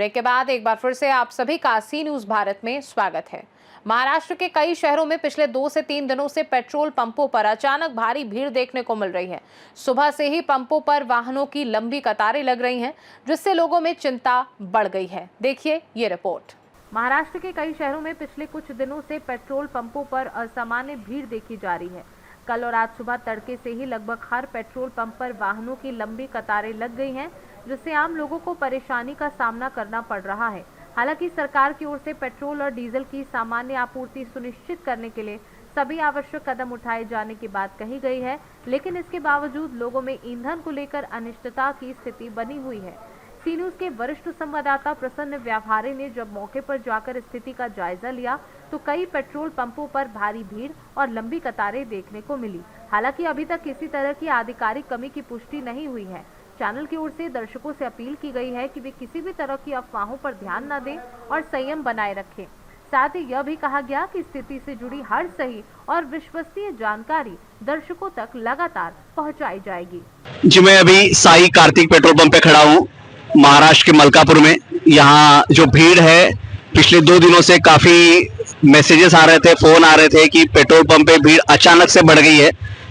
Break के बाद एक बार फिर से आप सभी का सी न्यूज भारत में स्वागत है। महाराष्ट्र के कई शहरों में पिछले 2 से 3 दिनों से पेट्रोल पंपों पर अचानक भारी भीड़ देखने को मिल रही है। सुबह से ही पंपों पर वाहनों की लंबी कतारें लग रही हैं, जिससे लोगों में चिंता बढ़ गई है। देखिए ये रिपोर्ट। महाराष्ट्र के कई शहरों में पिछले कुछ दिनों से पेट्रोल पंपों पर असामान्य भीड़ देखी जा रही है। कल और आज सुबह तड़के से ही लगभग हर पेट्रोल पंप पर वाहनों की लंबी कतारें लग गई हैं, जिससे आम लोगों को परेशानी का सामना करना पड़ रहा है। हालांकि सरकार की ओर से पेट्रोल और डीजल की सामान्य आपूर्ति सुनिश्चित करने के लिए सभी आवश्यक कदम उठाए जाने की बात कही गई है, लेकिन इसके बावजूद लोगों में ईंधन को लेकर अनिश्चितता की स्थिति बनी हुई है। सी न्यूज के वरिष्ठ संवाददाता प्रसन्न व्यापारी ने जब मौके पर जाकर स्थिति का जायजा लिया तो कई पेट्रोल पंपों पर भारी भीड़ और लंबी कतारें देखने को मिली। हालांकि अभी तक किसी तरह की आधिकारिक कमी की पुष्टि नहीं हुई है। चैनल की ओर से दर्शकों से अपील की गई है कि वे किसी भी तरह की अफवाहों पर ध्यान न दें और संयम बनाए रखें। साथ ही यह भी कहा गया कि स्थिति से जुड़ी हर सही और विश्वसनीय जानकारी दर्शकों तक लगातार पहुंचाई जाएगी। जी, मैं अभी साई कार्तिक पेट्रोल पंप पे खड़ा हूँ महाराष्ट्र के मलकापुर में। यहाँ जो भीड़ है, पिछले 2 दिनों से काफी मैसेजेस आ रहे थे, फोन आ रहे थे कि पेट्रोल पंप पे भीड़ अचानक से बढ़ गई है।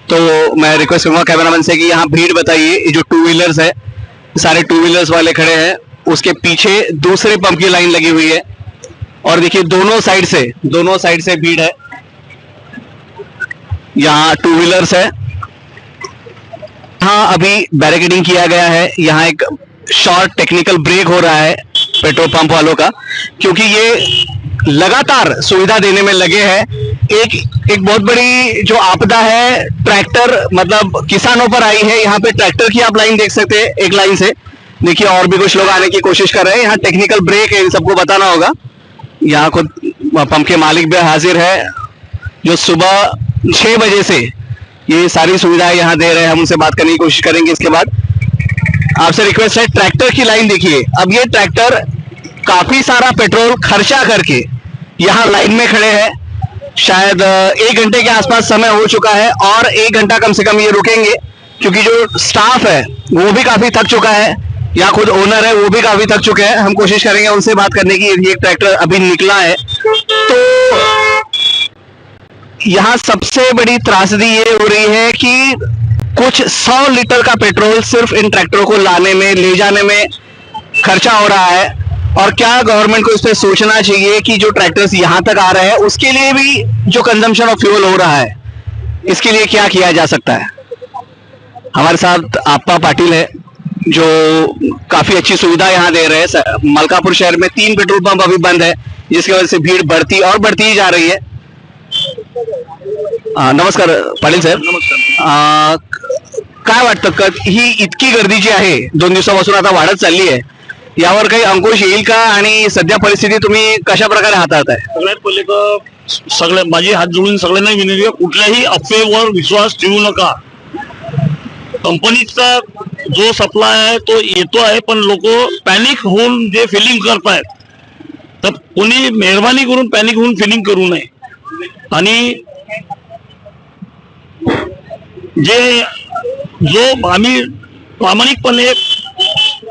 तो मैं रिक्वेस्ट करूंगा कैमरामैन से कि यहाँ भीड़ बताइए। ये जो 2 व्हीलर्स है, सारे 2 व्हीलर्स वाले खड़े हैं, उसके पीछे दूसरे पंप की लाइन लगी हुई है और देखिए दोनों साइड से भीड़ है। यहाँ 2 व्हीलर्स है। हाँ, अभी बैरिकेडिंग किया गया है। यहाँ एक शॉर्ट टेक्निकल ब्रेक हो रहा है पेट्रोल पंप वालों का, क्योंकि ये लगातार सुविधा देने में लगे हैं। एक बहुत बड़ी जो आपदा है, ट्रैक्टर मतलब किसानों पर आई है। यहाँ पे ट्रैक्टर की आप लाइन देख सकते हैं, एक लाइन से देखिए और भी कुछ लोग आने की कोशिश कर रहे हैं। यहाँ टेक्निकल ब्रेक है, इन सबको बताना होगा। यहाँ खुद पंप के मालिक भी हाजिर है, जो सुबह 6 बजे से ये सारी सुविधाएं यहाँ दे रहे हैं। हम उनसे बात करने की कोशिश करेंगे। इसके बाद आपसे रिक्वेस्ट है, ट्रैक्टर की लाइन देखिए। अब ये ट्रैक्टर काफी सारा पेट्रोल खर्चा करके यहाँ लाइन में खड़े हैं। शायद 1 घंटे के आसपास समय हो चुका है और 1 घंटा कम से कम ये रुकेंगे, क्योंकि जो स्टाफ है वो भी काफी थक चुका है। यहाँ खुद ओनर है, वो भी काफी थक चुके हैं। हम कोशिश करेंगे उनसे बात करने की। एक ट्रैक्टर अभी निकला है। तो यहाँ सबसे बड़ी त्रासदी ये हो रही है कि कुछ 100 लीटर का पेट्रोल सिर्फ इन ट्रैक्टरों को लाने में, ले जाने में खर्चा हो रहा है। और क्या गवर्नमेंट को इस पे सोचना चाहिए कि जो ट्रैक्टर्स यहाँ तक आ रहे हैं, उसके लिए भी जो कंजम्पशन ऑफ फ्यूल हो रहा है, इसके लिए क्या किया जा सकता है। हमारे साथ आपा पाटिल है, जो काफी अच्छी सुविधा यहाँ दे रहे हैं। मलकापुर शहर में 3 पेट्रोल पंप अभी बंद है, जिसकी वजह से भीड़ बढ़ती ही जा रही है। नमस्कार पाटील साहेब, काय वाटतं ही इतकी गर्दी जी आहे 2 दिवसापासून आता वाढत चालली आहे, यावर काही अंकुश येईल का आणि सध्या परिस्थिती तुम्ही कशा प्रकारे हाताळताय? सगळ्यात पहिले तर सगळे माझी हात जोडून सगळ्यांना विनंती आहे, कुठल्याही अफवेवर विश्वास ठेवू नका। कंपनीचा जो सप्लाय आहे तो येतो आहे, पण लोक पॅनिक होऊन जे फिलिंग करतायत, तर कोणी मेहरबानी करून पॅनिक होऊन फिलिंग करू नये। आणि जो आम्ही प्रामाणिकपणे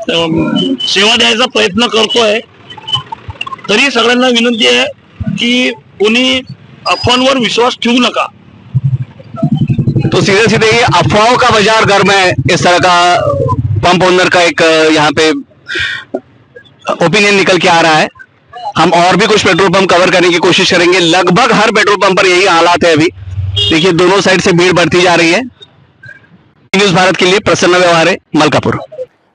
सेवा द्यायचा प्रयत्न करतोय, तरी सगळ्यांना विनंती आहे की कोणी अफवांवर विश्वास ठेवू नका। तो सीधे ये अफवाहों का बाजार गर्म है, इस तरह का पंप ओनर का एक यहाँ पे ओपिनियन निकल के आ रहा है। हम और भी कुछ पेट्रोल पंप कवर करने की कोशिश करेंगे। लगभग हर पेट्रोल पंप पर यही हालात है। अभी देखिए दोनों साइड से भीड़ बढ़ती जा रही है। न्यूज भारत के लिए प्रसन्न व्यवहारे, मलकापुर।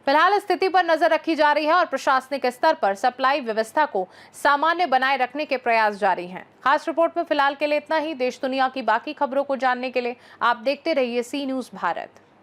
फिलहाल स्थिति पर नजर रखी जा रही है और प्रशासनिक स्तर पर सप्लाई व्यवस्था को सामान्य बनाए रखने के प्रयास जारी हैं। खास रिपोर्ट में फिलहाल के लिए इतना ही। देश दुनिया की बाकी खबरों को जानने के लिए आप देखते रहिए सी न्यूज भारत।